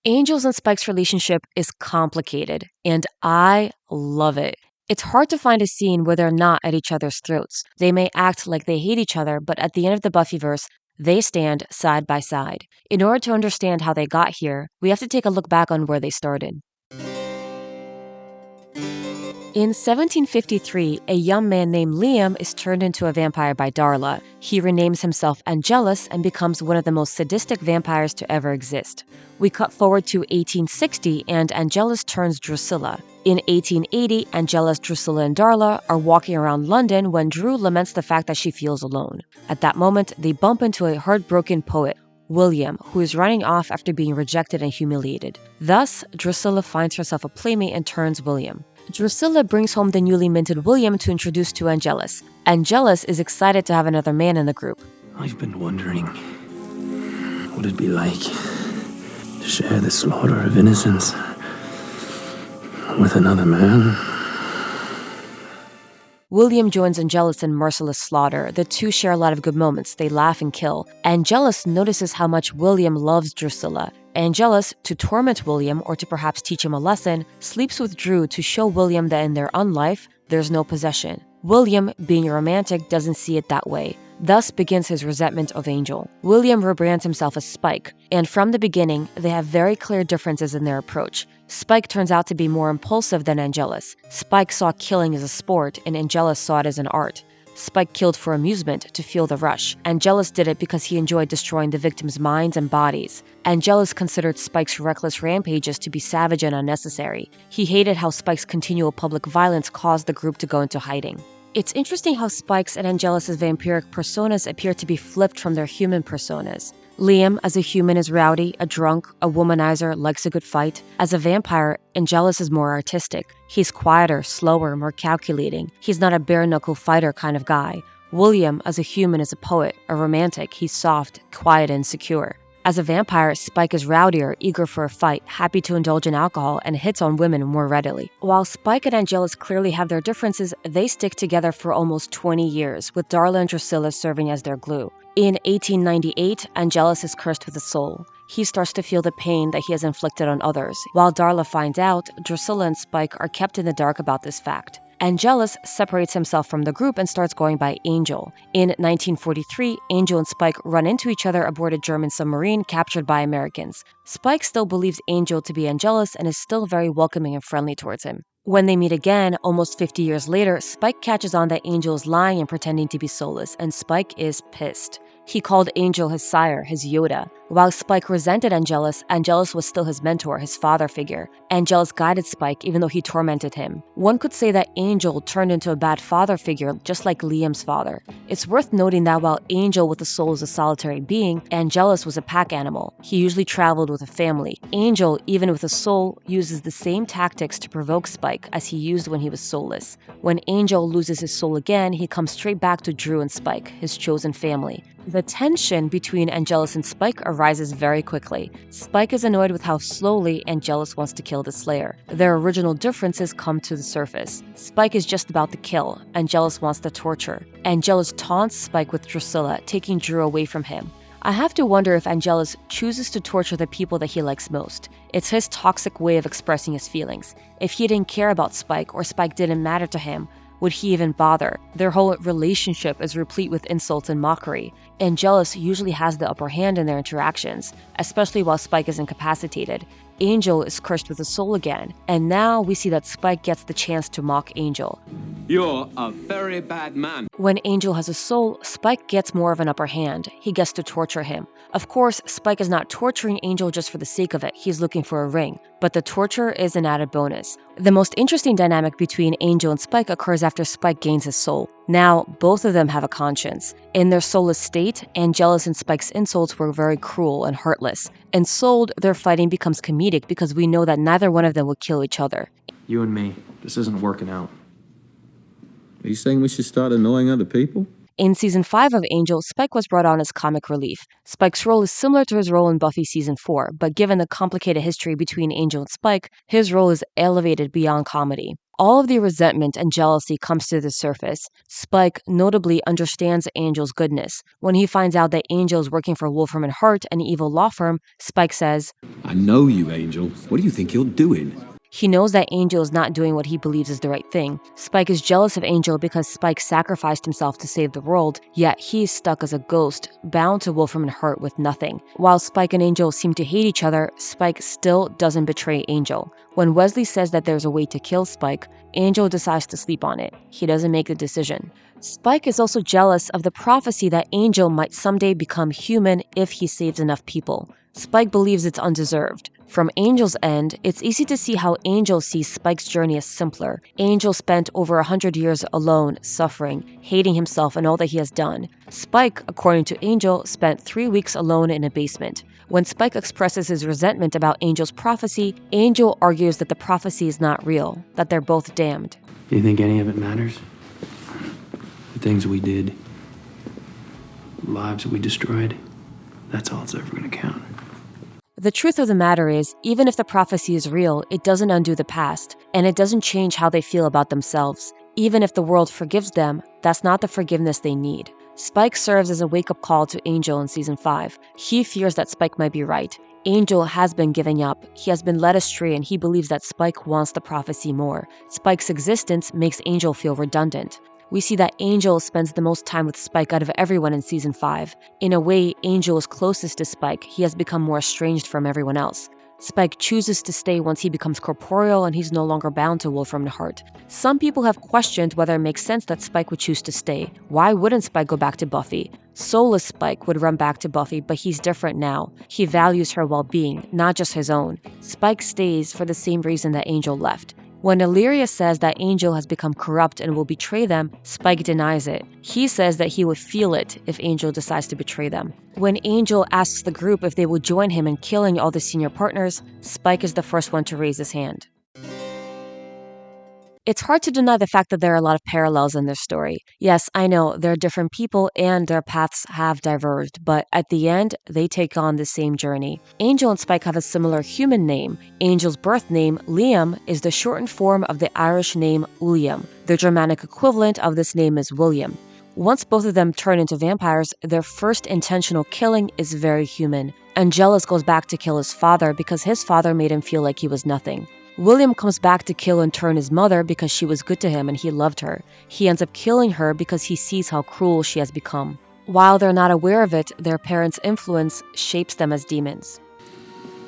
Angel's and Spike's relationship is complicated, and I love it. It's hard to find a scene where they're not at each other's throats. They may act like they hate each other, but at the end of the Buffyverse, they stand side by side. In order to understand how they got here, we have to take a look back on where they started. In 1753, a young man named Liam is turned into a vampire by Darla. He renames himself Angelus and becomes one of the most sadistic vampires to ever exist. We cut forward to 1860 and Angelus turns Drusilla. In 1880, Angelus, Drusilla, and Darla are walking around London when Drew laments the fact that she feels alone. At that moment, they bump into a heartbroken poet, William, who is running off after being rejected and humiliated. Thus, Drusilla finds herself a playmate and turns William. Drusilla brings home the newly minted William to introduce to Angelus. Angelus is excited to have another man in the group. I've been wondering what it'd be like to share the slaughter of innocents with another man. William joins Angelus in merciless slaughter. The two share a lot of good moments. They laugh and kill. Angelus notices how much William loves Drusilla. Angelus, to torment William or to perhaps teach him a lesson, sleeps with Drew to show William that in their unlife, there's no possession. William, being a romantic, doesn't see it that way. Thus begins his resentment of Angel. William rebrands himself as Spike, and from the beginning, they have very clear differences in their approach. Spike turns out to be more impulsive than Angelus. Spike saw killing as a sport, and Angelus saw it as an art. Spike killed for amusement, to feel the rush. Angelus did it because he enjoyed destroying the victims' minds and bodies. Angelus considered Spike's reckless rampages to be savage and unnecessary. He hated how Spike's continual public violence caused the group to go into hiding. It's interesting how Spike's and Angelus's vampiric personas appear to be flipped from their human personas. Liam, as a human, is rowdy, a drunk, a womanizer, likes a good fight. As a vampire, Angelus is more artistic. He's quieter, slower, more calculating. He's not a bare-knuckle fighter kind of guy. William, as a human, is a poet, a romantic. He's soft, quiet, and secure. As a vampire, Spike is rowdier, eager for a fight, happy to indulge in alcohol, and hits on women more readily. While Spike and Angelus clearly have their differences, they stick together for almost 20 years, with Darla and Drusilla serving as their glue. In 1898, Angelus is cursed with a soul. He starts to feel the pain that he has inflicted on others. While Darla finds out, Drusilla and Spike are kept in the dark about this fact. Angelus separates himself from the group and starts going by Angel. In 1943, Angel and Spike run into each other aboard a German submarine captured by Americans. Spike still believes Angel to be Angelus and is still very welcoming and friendly towards him. When they meet again, almost 50 years later, Spike catches on that Angel is lying and pretending to be soulless, and Spike is pissed. He called Angel his sire, his Yoda. While Spike resented Angelus, Angelus was still his mentor, his father figure. Angelus guided Spike even though he tormented him. One could say that Angel turned into a bad father figure, just like Liam's father. It's worth noting that while Angel with a soul is a solitary being, Angelus was a pack animal. He usually traveled with a family. Angel, even with a soul, uses the same tactics to provoke Spike as he used when he was soulless. When Angel loses his soul again, he comes straight back to Drew and Spike, his chosen family. The tension between Angelus and Spike arises very quickly. Spike is annoyed with how slowly Angelus wants to kill the Slayer. Their original differences come to the surface. Spike is just about the kill. Angelus wants the torture. Angelus taunts Spike with Drusilla, taking Drew away from him. I have to wonder if Angelus chooses to torture the people that he likes most. It's his toxic way of expressing his feelings. If he didn't care about Spike or Spike didn't matter to him, would he even bother? Their whole relationship is replete with insults and mockery. Angelus usually has the upper hand in their interactions, especially while Spike is incapacitated. Angel is cursed with a soul again, and now we see that Spike gets the chance to mock Angel. You're a very bad man. When Angel has a soul, Spike gets more of an upper hand. He gets to torture him. Of course, Spike is not torturing Angel just for the sake of it. He's looking for a ring. But the torture is an added bonus. The most interesting dynamic between Angel and Spike occurs after Spike gains his soul. Now, both of them have a conscience. In their soulless state, Angelus and Spike's insults were very cruel and heartless. Ensouled, their fighting becomes comedic because we know that neither one of them will kill each other. You and me, this isn't working out. Are you saying we should start annoying other people? In Season 5 of Angel, Spike was brought on as comic relief. Spike's role is similar to his role in Buffy Season 4, but given the complicated history between Angel and Spike, his role is elevated beyond comedy. All of the resentment and jealousy comes to the surface. Spike notably understands Angel's goodness. When he finds out that Angel is working for Wolfram and Hart, an evil law firm, Spike says, I know you, Angel. What do you think you're doing? he knows that Angel is not doing what he believes is the right thing. Spike is jealous of Angel because Spike sacrificed himself to save the world, yet he is stuck as a ghost, bound to Wolfram and Hart with nothing. While Spike and Angel seem to hate each other, Spike still doesn't betray Angel. When Wesley says that there's a way to kill Spike, Angel decides to sleep on it. He doesn't make the decision. Spike is also jealous of the prophecy that Angel might someday become human if he saves enough people. Spike believes it's undeserved. From Angel's end, it's easy to see how Angel sees Spike's journey as simpler. Angel spent over 100 years alone, suffering, hating himself and all that he has done. Spike, according to Angel, spent 3 weeks alone in a basement. When Spike expresses his resentment about Angel's prophecy, Angel argues that the prophecy is not real, that they're both damned. Do you think any of it matters? The things we did, the lives we destroyed, that's all that's ever going to count. The truth of the matter is, even if the prophecy is real, it doesn't undo the past, and it doesn't change how they feel about themselves. Even if the world forgives them, that's not the forgiveness they need. Spike serves as a wake-up call to Angel in Season 5. He fears that Spike might be right. Angel has been giving up. He has been led astray, and he believes that Spike wants the prophecy more. Spike's existence makes Angel feel redundant. We see that Angel spends the most time with Spike out of everyone in Season 5. In a way, Angel is closest to Spike. He has become more estranged from everyone else. Spike chooses to stay once he becomes corporeal and he's no longer bound to Wolfram and Hart. Some people have questioned whether it makes sense that Spike would choose to stay. Why wouldn't Spike go back to Buffy? Soulless Spike would run back to Buffy, but he's different now. He values her well-being, not just his own. Spike stays for the same reason that Angel left. When Illyria says that Angel has become corrupt and will betray them, Spike denies it. He says that he would feel it if Angel decides to betray them. When Angel asks the group if they will join him in killing all the senior partners, Spike is the first one to raise his hand. It's hard to deny the fact that there are a lot of parallels in this story. Yes, I know, they're different people and their paths have diverged, but at the end, they take on the same journey. Angel and Spike have a similar human name. Angel's birth name, Liam, is the shortened form of the Irish name William. The Germanic equivalent of this name is William. Once both of them turn into vampires, their first intentional killing is very human. Angelus goes back to kill his father because his father made him feel like he was nothing. William comes back to kill and turn his mother because she was good to him and he loved her. He ends up killing her because he sees how cruel she has become. While they're not aware of it, their parents' influence shapes them as demons.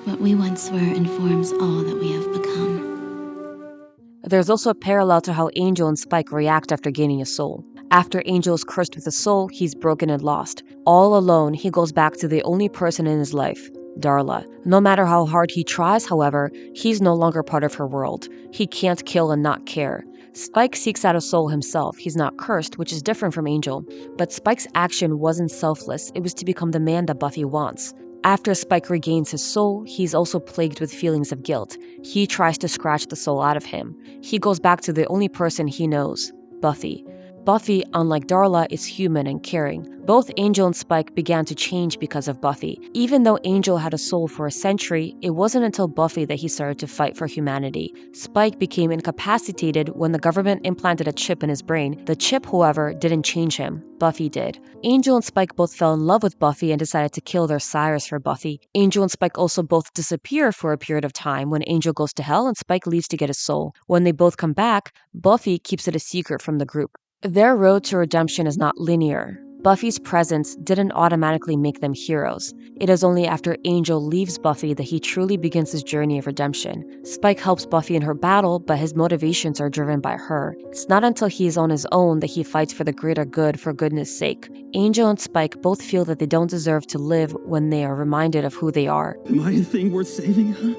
What we once were informs all that we have become. There's also a parallel to how Angel and Spike react after gaining a soul. After Angel is cursed with a soul, he's broken and lost. All alone, he goes back to the only person in his life, Darla. No matter how hard he tries, however, he's no longer part of her world. He can't kill and not care. Spike seeks out a soul himself. He's not cursed, which is different from Angel. But Spike's action wasn't selfless. It was to become the man that Buffy wants. After Spike regains his soul, he's also plagued with feelings of guilt. He tries to scratch the soul out of him. He goes back to the only person he knows, Buffy. Buffy, unlike Darla, is human and caring. Both Angel and Spike began to change because of Buffy. Even though Angel had a soul for a century, it wasn't until Buffy that he started to fight for humanity. Spike became incapacitated when the government implanted a chip in his brain. The chip, however, didn't change him. Buffy did. Angel and Spike both fell in love with Buffy and decided to kill their sires for Buffy. Angel and Spike also both disappear for a period of time when Angel goes to hell and Spike leaves to get his soul. When they both come back, Buffy keeps it a secret from the group. Their road to redemption is not linear. Buffy's presence didn't automatically make them heroes. It is only after Angel leaves Buffy that he truly begins his journey of redemption. Spike helps Buffy in her battle, but his motivations are driven by her. It's not until he is on his own that he fights for the greater good for goodness sake. Angel and Spike both feel that they don't deserve to live when they are reminded of who they are. Am I a thing worth saving, huh?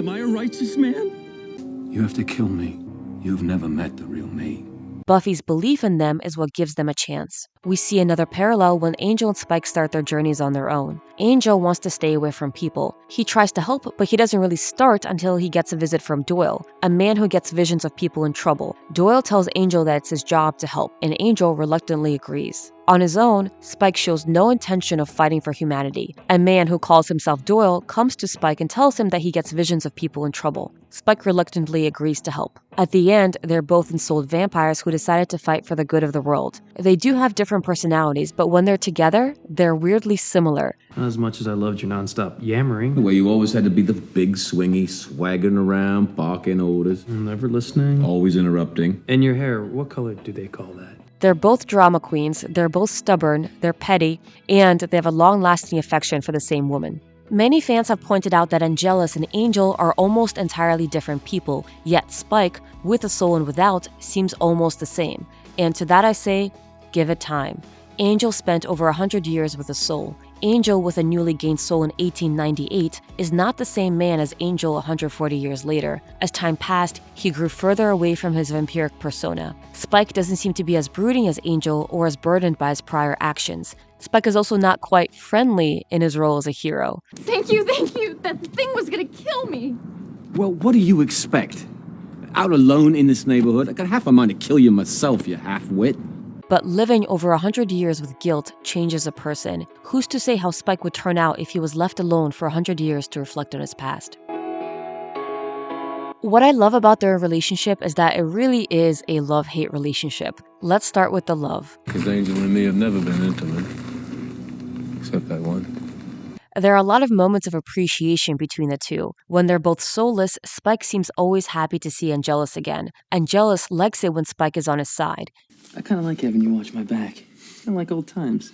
Am I a righteous man? You have to kill me. You've never met the real me. Buffy's belief in them is what gives them a chance. We see another parallel when Angel and Spike start their journeys on their own. Angel wants to stay away from people. He tries to help, but he doesn't really start until he gets a visit from Doyle, a man who gets visions of people in trouble. Doyle tells Angel that it's his job to help, and Angel reluctantly agrees. On his own, Spike shows no intention of fighting for humanity. A man who calls himself Doyle comes to Spike and tells him that he gets visions of people in trouble. Spike reluctantly agrees to help. At the end, they're both ensouled vampires who decided to fight for the good of the world. They do have different personalities, but when they're together, they're weirdly similar. Not as much as I loved your nonstop yammering. The way you always had to be the big swingy, swaggering around, barking orders. Never listening. Always interrupting. And your hair, what color do they call that? They're both drama queens, they're both stubborn, they're petty, and they have a long-lasting affection for the same woman. Many fans have pointed out that Angelus and Angel are almost entirely different people, yet Spike, with a soul and without, seems almost the same. And to that I say, give it time. Angel spent over 100 years with a soul. Angel, with a newly gained soul in 1898, is not the same man as Angel 140 years later. As time passed, he grew further away from his vampiric persona. Spike doesn't seem to be as brooding as Angel or as burdened by his prior actions. Spike is also not quite friendly in his role as a hero. Thank you. That thing was gonna kill me. Well, what do you expect? Out alone in this neighborhood? I got half a mind to kill you myself, you half-wit. But living over 100 years with guilt changes a person. Who's to say how Spike would turn out if he was left alone for 100 years to reflect on his past? What I love about their relationship is that it really is a love-hate relationship. Let's start with the love. Because Angel and me have never been intimate. Except that one. There are a lot of moments of appreciation between the two. When they're both soulless, Spike seems always happy to see Angelus again. Angelus likes it when Spike is on his side. I kind of like having you watch my back. Kind of like old times.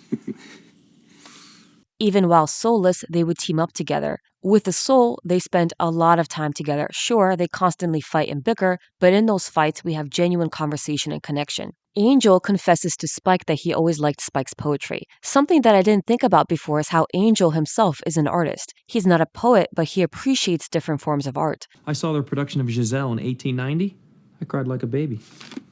Even while soulless, they would team up together. With the soul, they spend a lot of time together. Sure, they constantly fight and bicker, but in those fights, we have genuine conversation and connection. Angel confesses to Spike that he always liked Spike's poetry. Something that I didn't think about before is how Angel himself is an artist. He's not a poet, but he appreciates different forms of art. I saw their production of Giselle in 1890. I cried like a baby.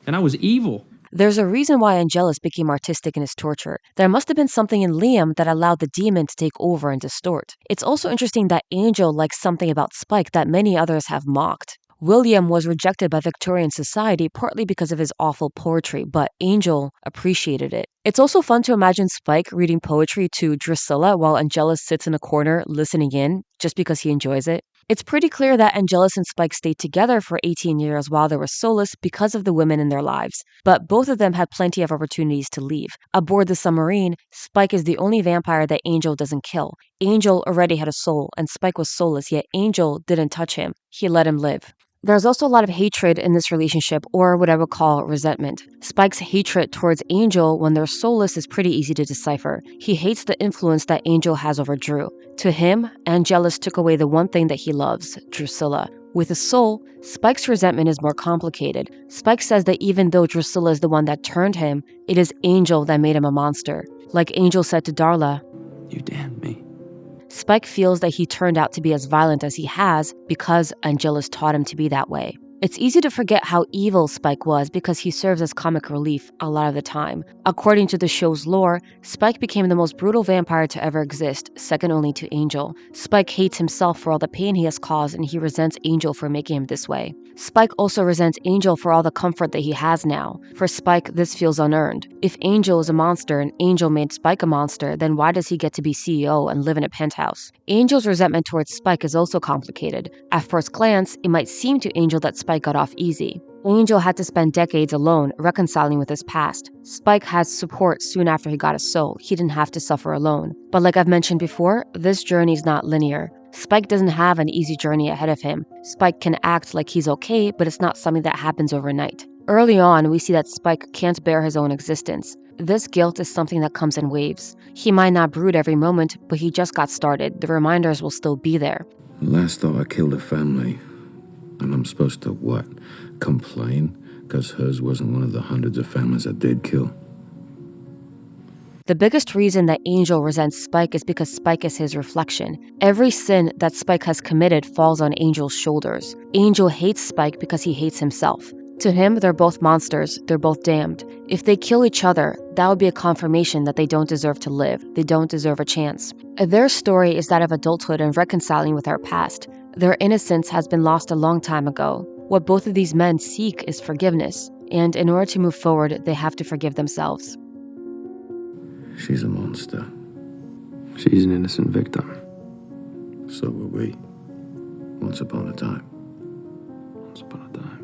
And I was evil. There's a reason why Angelus became artistic in his torture. There must have been something in Liam that allowed the demon to take over and distort. It's also interesting that Angel likes something about Spike that many others have mocked. William was rejected by Victorian society partly because of his awful poetry, but Angel appreciated it. It's also fun to imagine Spike reading poetry to Drusilla while Angelus sits in a corner listening in, just because he enjoys it. It's pretty clear that Angelus and Spike stayed together for 18 years while they were soulless because of the women in their lives. But both of them had plenty of opportunities to leave. Aboard the submarine, Spike is the only vampire that Angel doesn't kill. Angel already had a soul, and Spike was soulless, yet Angel didn't touch him. He let him live. There's also a lot of hatred in this relationship, or what I would call resentment. Spike's hatred towards Angel when they're soulless is pretty easy to decipher. He hates the influence that Angel has over Drew. To him, Angelus took away the one thing that he loves, Drusilla. With a soul, Spike's resentment is more complicated. Spike says that even though Drusilla is the one that turned him, it is Angel that made him a monster. Like Angel said to Darla, You damned me. Spike feels that he turned out to be as violent as he has because Angelus taught him to be that way. It's easy to forget how evil Spike was because he serves as comic relief a lot of the time. According to the show's lore, Spike became the most brutal vampire to ever exist, second only to Angel. Spike hates himself for all the pain he has caused, and he resents Angel for making him this way. Spike also resents Angel for all the comfort that he has now. For Spike, this feels unearned. If Angel is a monster and Angel made Spike a monster, then why does he get to be CEO and live in a penthouse? Angel's resentment towards Spike is also complicated. At first glance, it might seem to Angel that Spike got off easy. Angel had to spend decades alone, reconciling with his past. Spike had support soon after he got his soul. He didn't have to suffer alone. But like I've mentioned before, this journey is not linear. Spike doesn't have an easy journey ahead of him. Spike can act like he's okay, but it's not something that happens overnight. Early on, we see that Spike can't bear his own existence. This guilt is something that comes in waves. He might not brood every moment, but he just got started. The reminders will still be there. Last thought I killed a family. And I'm supposed to what? Complain? Because hers wasn't one of the hundreds of families I did kill. The biggest reason that Angel resents Spike is because Spike is his reflection. Every sin that Spike has committed falls on Angel's shoulders. Angel hates Spike because he hates himself. To him, they're both monsters, they're both damned. If they kill each other, that would be a confirmation that they don't deserve to live, they don't deserve a chance. Their story is that of adulthood and reconciling with our past. Their innocence has been lost a long time ago. What both of these men seek is forgiveness, and in order to move forward, they have to forgive themselves. She's a monster. She's an innocent victim. So were we. Once upon a time. Once upon a time.